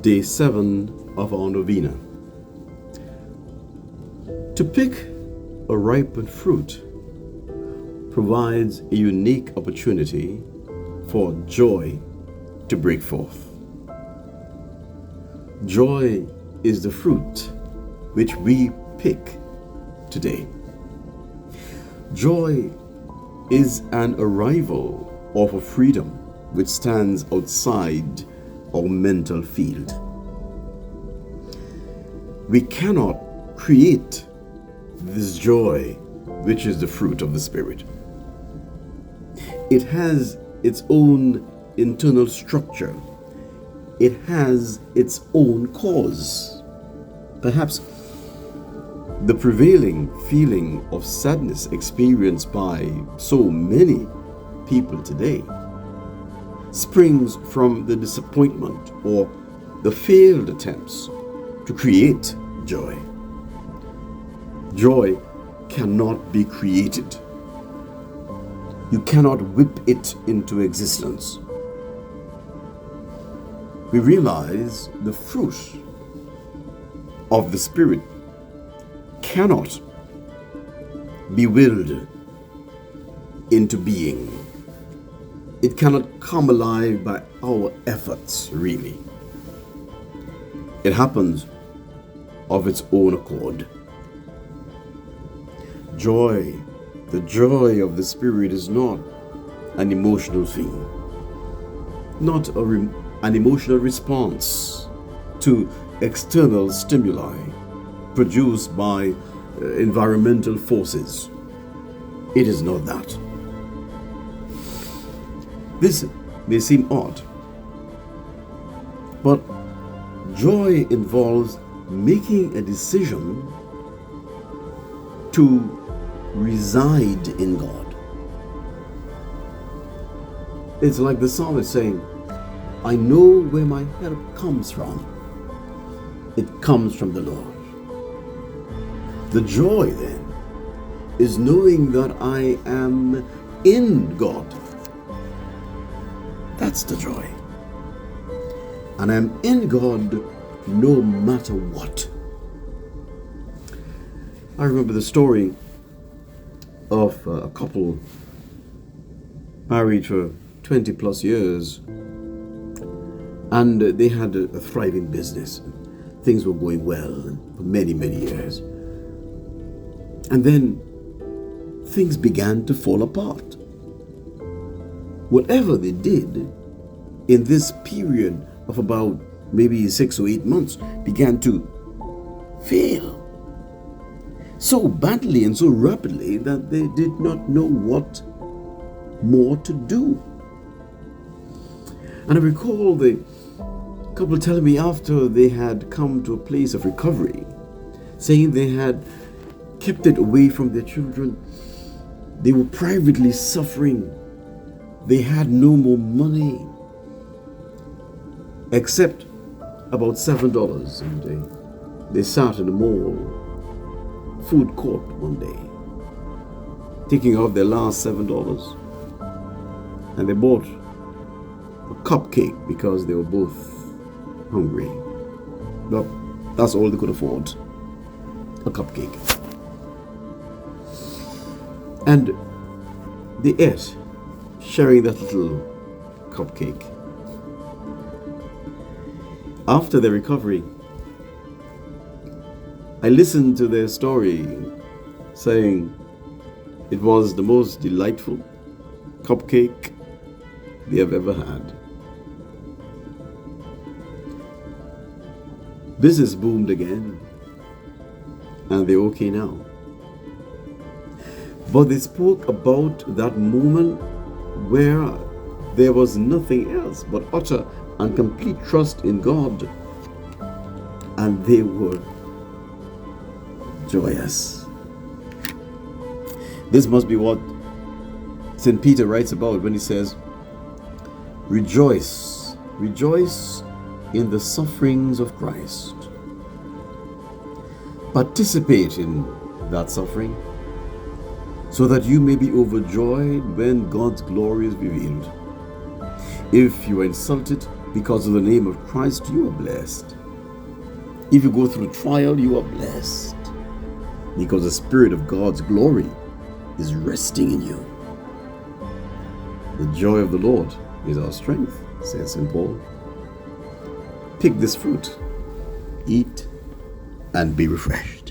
day 7 of our novena. To pick a ripened fruit provides a unique opportunity for joy to break forth. Joy is the fruit which we pick today. Joy is an arrival of a freedom which stands outside our mental field. We cannot create this joy, which is the fruit of the Spirit. It has its own internal structure. It has its own cause. Perhaps the prevailing feeling of sadness experienced by so many people today springs from the disappointment or the failed attempts to create joy. Joy cannot be created. You cannot whip it into existence. We realize the fruit of the Spirit cannot be willed into being. It cannot come alive by our efforts, really. It happens of its own accord. Joy, the joy of the Spirit is not an emotional thing, not an emotional response to external stimuli produced by environmental forces. It is not that. This may seem odd, but joy involves making a decision to reside in God. It's like the psalmist saying, I know where my help comes from. It comes from the Lord. The joy then is knowing that I am in God. That's the joy. And I'm in God no matter what. I remember the story of a couple married for 20 plus years, and they had a thriving business. Things were going well for many, many years. And then things began to fall apart. Whatever they did in this period of about maybe 6 or 8 months began to fail so badly and so rapidly that they did not know what more to do. And I recall the couple telling me after they had come to a place of recovery, saying they had kept it away from their children. They were privately suffering. They had no more money except about $7. And they sat in the mall food court one day, taking out their last $7, and they bought a cupcake because they were both hungry. But that's all they could afford, a cupcake. And they ate, sharing that little cupcake. After their recovery, I listened to their story, saying it was the most delightful cupcake they have ever had. Business boomed again, and they're okay now. But they spoke about that moment where there was nothing else but utter and complete trust in God, and they were joyous. This must be what St. Peter writes about when he says, rejoice in the sufferings of Christ. Participate in that suffering so that you may be overjoyed when God's glory is revealed. If you are insulted, Because of the name of Christ, you are blessed. If you go through trial, you are blessed. Because the Spirit of God's glory is resting in you. The joy of the Lord is our strength, says St. Paul. Pick this fruit, eat, and be refreshed.